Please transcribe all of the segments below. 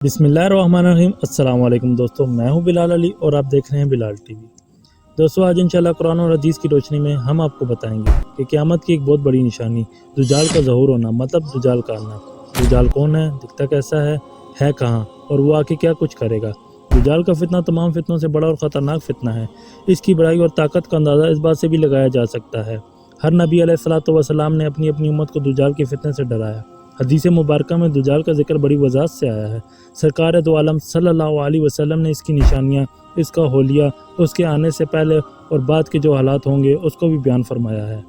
बिस्मिल्लाहिर्रहमानिर्रहीम। अस्सलाम वालेकुम दोस्तों, मैं हूं बिलाल अली और आप देख रहे हैं बिलाल टीवी। दोस्तों, आज इंशाल्लाह कुरान और हदीस की रोशनी में हम आपको बताएंगे कि क़यामत की एक बहुत बड़ी निशानी दुजाल का ज़हूर होना, मतलब दुजाल का आना। दुजाल कौन है, दिखता कैसा है कहाँ और वो आके क्या कुछ करेगा। दुजाल का फितना तमाम फितनों से बड़ा और ख़तरनाक फितना है। इसकी बड़ाई और ताकत का अंदाज़ा इस बात से भी लगाया जा सकता है, हर नबी अलैहिस्सलातु वस्सलाम ने अपनी अपनी उम्मत को दुजाल के फितने से डराया। हदीस मुबारका में दुजाल का जिक्र बड़ी वज़ाहत से आया है। सरकार दो आलम सल्लल्लाहु अलैहि वसल्लम ने इसकी निशानियाँ, इसका होलिया, उसके आने से पहले और बाद के जो हालात होंगे उसको भी बयान फरमाया है।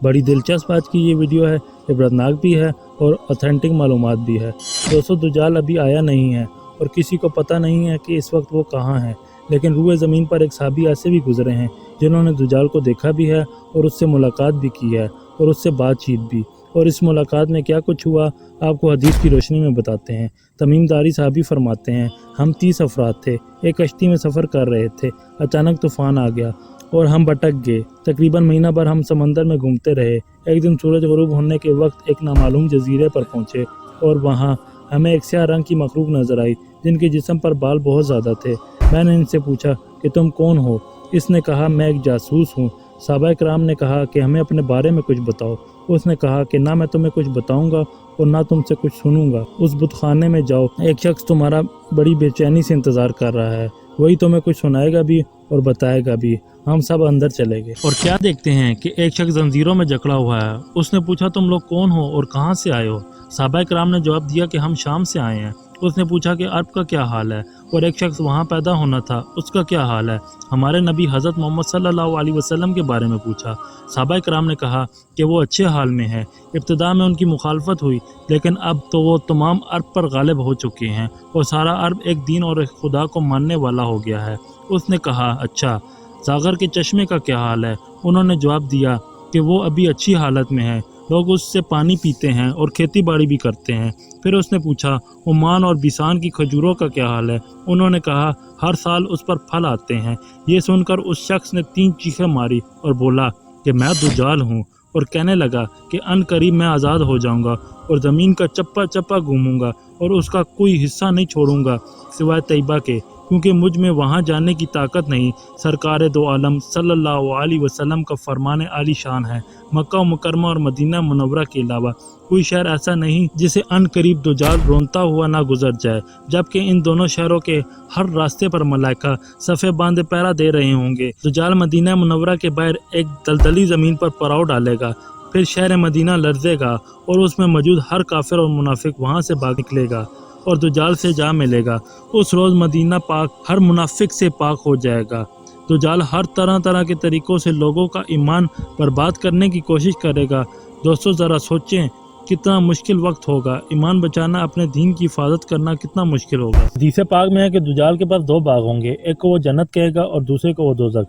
बड़ी दिलचस्प आज की ये वीडियो है, इबरतनाक भी है और ऑथेंटिक मालूमात भी है। दोस्तों, दुजाल अभी आया नहीं है और किसी को पता नहीं है कि इस वक्त वो कहाँ है, लेकिन रूए ज़मीन पर एक सहाबी ऐसे भी गुजरे हैं जिन्होंने दुजाल को देखा भी है और उससे मुलाकात भी की है और उससे बातचीत भी। और इस मुलाकात में क्या कुछ हुआ आपको हदीस की रोशनी में बताते हैं। तमीम दारी साहबी फरमाते हैं, हम 30 अफराद थे, एक कश्ती में सफ़र कर रहे थे। अचानक तूफ़ान आ गया और हम भटक गए। तकरीबन महीना भर हम समंदर में घूमते रहे। एक दिन सूरज ग़ुरूब होने के वक्त एक नामालूम जजीरे पर पहुँचे और वहाँ हमें एक स्याह रंग की मखलूक नज़र आई जिनके जिस्म पर बाल बहुत ज़्यादा थे। मैंने इनसे पूछा कि तुम कौन हो। इसने कहा, मैं एक जासूस हूँ। सहाबा कराम ने कहा कि हमें अपने बारे में कुछ बताओ। उसने कहा कि ना मैं तुम्हें कुछ बताऊंगा और ना तुमसे कुछ सुनूंगा। उस बुतखाने में जाओ, एक शख्स तुम्हारा बड़ी बेचैनी से इंतज़ार कर रहा है, वही तुम्हें कुछ सुनाएगा भी और बताएगा भी। हम सब अंदर चले गए और क्या देखते हैं कि एक शख्स जंजीरों में जकड़ा हुआ है। उसने पूछा, तुम लोग कौन हो और कहाँ से आए हो। सहाबा कराम ने जवाब दिया कि हम शाम से आए हैं। उसने पूछा कि अरब का क्या हाल है और एक शख्स वहाँ पैदा होना था, उसका क्या हाल है। हमारे नबी हज़रत मोहम्मद सल्लल्लाहु अलैहि वसल्लम के बारे में पूछा। सहाबा कराम ने कहा कि वो अच्छे हाल में है। इब्तिदा में उनकी मुखालफत हुई, लेकिन अब तो वो तमाम अरब पर गालिब हो चुके हैं और सारा अरब एक दीन और एक खुदा को मानने वाला हो गया है। उसने कहा, अच्छा, सागर के चश्मे का क्या हाल है। उन्होंने जवाब दिया कि वो अभी अच्छी हालत में है, लोग उससे पानी पीते हैं और खेती बाड़ी भी करते हैं। फिर उसने पूछा, ओमान और बिसान की खजूरों का क्या हाल है। उन्होंने कहा, हर साल उस पर फल आते हैं। ये सुनकर उस शख्स ने 3 चीखें मारी और बोला कि मैं दुजाल हूँ, और कहने लगा कि अन करीब मैं आज़ाद हो जाऊँगा और ज़मीन का चप्पा चप्पा घूमूंगा और उसका कोई हिस्सा नहीं छोड़ूंगा सिवाय तैयबा के, क्योंकि मुझ में वहाँ जाने की ताकत नहीं। सरकार दो आलम सल्लल्लाहु अलैहि वसल्लम का फरमान आली शान है, मक्का मुकरमा और मदीना मुनव्वरा के अलावा कोई शहर ऐसा नहीं जिसे अन करीब दुजाल रोनता हुआ ना गुजर जाए, जबकि इन दोनों शहरों के हर रास्ते पर मलाइका सफ़े बांधे पहरा दे रहे होंगे। दुजाल मदीना मुनव्वरा के बाहर एक दलदली ज़मीन पर पड़ाव डालेगा, फिर शहर मदीना लर्जेगा और उसमें मौजूद हर काफिर और मुनाफिक वहाँ से भाग निकलेगा और दुजाल से जा मिलेगा। उस रोज़ मदीना पाक हर मुनाफिक से पाक हो जाएगा। दुजाल हर तरह तरह के तरीक़ों से लोगों का ईमान बर्बाद करने की कोशिश करेगा। दोस्तों, ज़रा सोचें कितना मुश्किल वक्त होगा। ईमान बचाना, अपने दीन की हिफाजत करना कितना मुश्किल होगा। हदीस पाक में है कि दुजाल के पास 2 बाग होंगे, एक को वो जन्नत कहेगा और दूसरे को वो दोज़ख।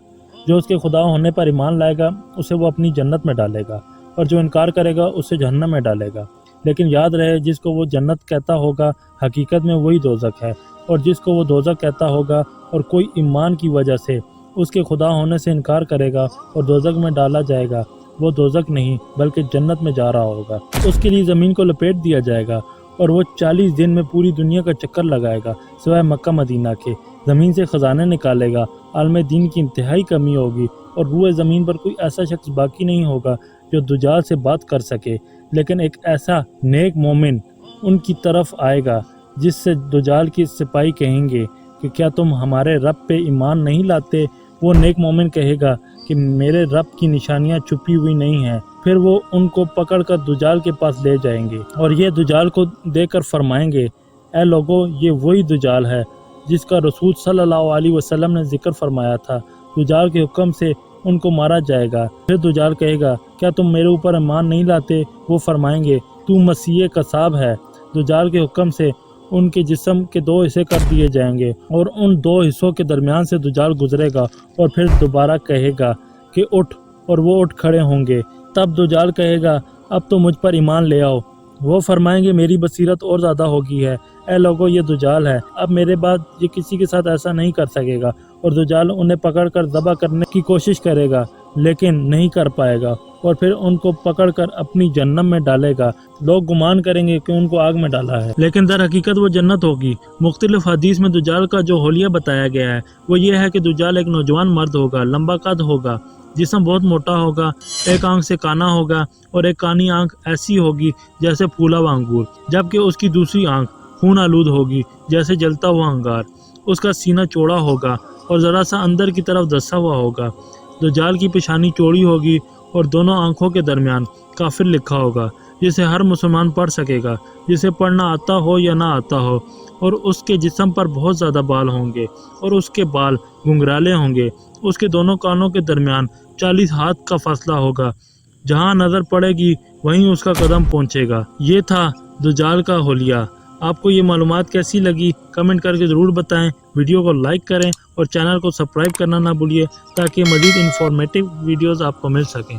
जो उसके खुदा होने पर ईमान लाएगा उसे वो अपनी जन्नत में डालेगा और जो इनकार करेगा उसे जहन्नम में डालेगा। लेकिन याद रहे, जिसको वो जन्नत कहता होगा हकीकत में वही दोज़ख है, और जिसको वो दोज़ख कहता होगा और कोई ईमान की वजह से उसके खुदा होने से इनकार करेगा और दोज़ख में डाला जाएगा, वो दोज़ख नहीं बल्कि जन्नत में जा रहा होगा। उसके लिए ज़मीन को लपेट दिया जाएगा और वो 40 दिन में पूरी दुनिया का चक्कर लगाएगा सिवाय मक्का मदीना के। ज़मीन से ख़जाने निकालेगा, आलम दीन की इंतहाई कमी होगी और रूए ज़मीन पर कोई ऐसा शख्स बाकी नहीं होगा जो दुजाल से बात कर सके। लेकिन एक ऐसा नेक मोमिन उनकी तरफ आएगा जिससे दुजाल की सिपाही कहेंगे कि क्या तुम हमारे रब पे ईमान नहीं लाते। वो नेक मोमिन कहेगा कि मेरे रब की निशानियां छुपी हुई नहीं हैं। फिर वो उनको पकड़कर दुजाल के पास ले जाएंगे और ये दुजाल को देकर फरमाएंगे, ऐ लोगो, ये वही दुजाल है जिसका रसूल सल्लल्लाहु अलैहि वसल्लम ने जिक्र फरमाया था। दुजाल के हुक्म से उनको मारा जाएगा। फिर दुजाल कहेगा, क्या तुम मेरे ऊपर ईमान नहीं लाते। वो फरमाएंगे, तू मसीह कसाब है। दुजाल के हुक्म से उनके जिस्म के 2 हिस्से कर दिए जाएंगे और उन 2 हिस्सों के दरमियान से दुजाल गुजरेगा और फिर दोबारा कहेगा कि उठ, और वो उठ खड़े होंगे। तब दुजाल कहेगा, अब तो मुझ पर ईमान ले आओ। वो फरमाएंगे, मेरी बसीरत और ज़्यादा हो गई है। ऐ लोगों, ये दुजाल है, अब मेरे बाद ये किसी के साथ ऐसा नहीं कर सकेगा। और दुजाल उन्हें पकड़कर ज़बह करने की कोशिश करेगा लेकिन नहीं कर पाएगा اور پھر ان کو پکڑ کر اپنی جہنم میں ڈالے گا۔ لوگ گمان کریں گے کہ ان کو آگ میں ڈالا ہے، لیکن در حقیقت وہ جنت ہوگی۔ مختلف حدیث میں دجال کا جو حلیہ بتایا گیا ہے وہ یہ ہے کہ دجال ایک نوجوان مرد ہوگا، لمبا قد ہوگا، جسم بہت موٹا ہوگا، ایک آنکھ سے کانا ہوگا اور ایک کانی آنکھ ایسی ہوگی جیسے پھولا ہوا انگور، جبکہ اس کی دوسری آنکھ خون آلود ہوگی جیسے جلتا ہوا انگار۔ اس کا سینہ چوڑا ہوگا اور ذرا سا اندر کی طرف دسا ہوا ہوگا۔ دجال کی پیشانی چوڑی ہوگی اور دونوں آنکھوں کے درمیان کافر لکھا ہوگا، جسے ہر مسلمان پڑھ سکے گا، جسے پڑھنا آتا ہو یا نہ آتا ہو، اور اس کے جسم پر بہت زیادہ بال ہوں گے اور اس کے بال گھنگرالے ہوں گے۔ اس کے دونوں کانوں کے درمیان 40 ہاتھ کا فاصلہ ہوگا، جہاں نظر پڑے گی وہیں اس کا قدم پہنچے گا۔ یہ تھا دجال کا حلیہ۔ آپ کو یہ معلومات کیسی لگی کمنٹ کر کے ضرور بتائیں۔ ویڈیو کو لائک کریں اور چینل کو سبسکرائب کرنا نہ بھولیے تاکہ مزید انفارمیٹیو ویڈیوز آپ کو مل سکیں۔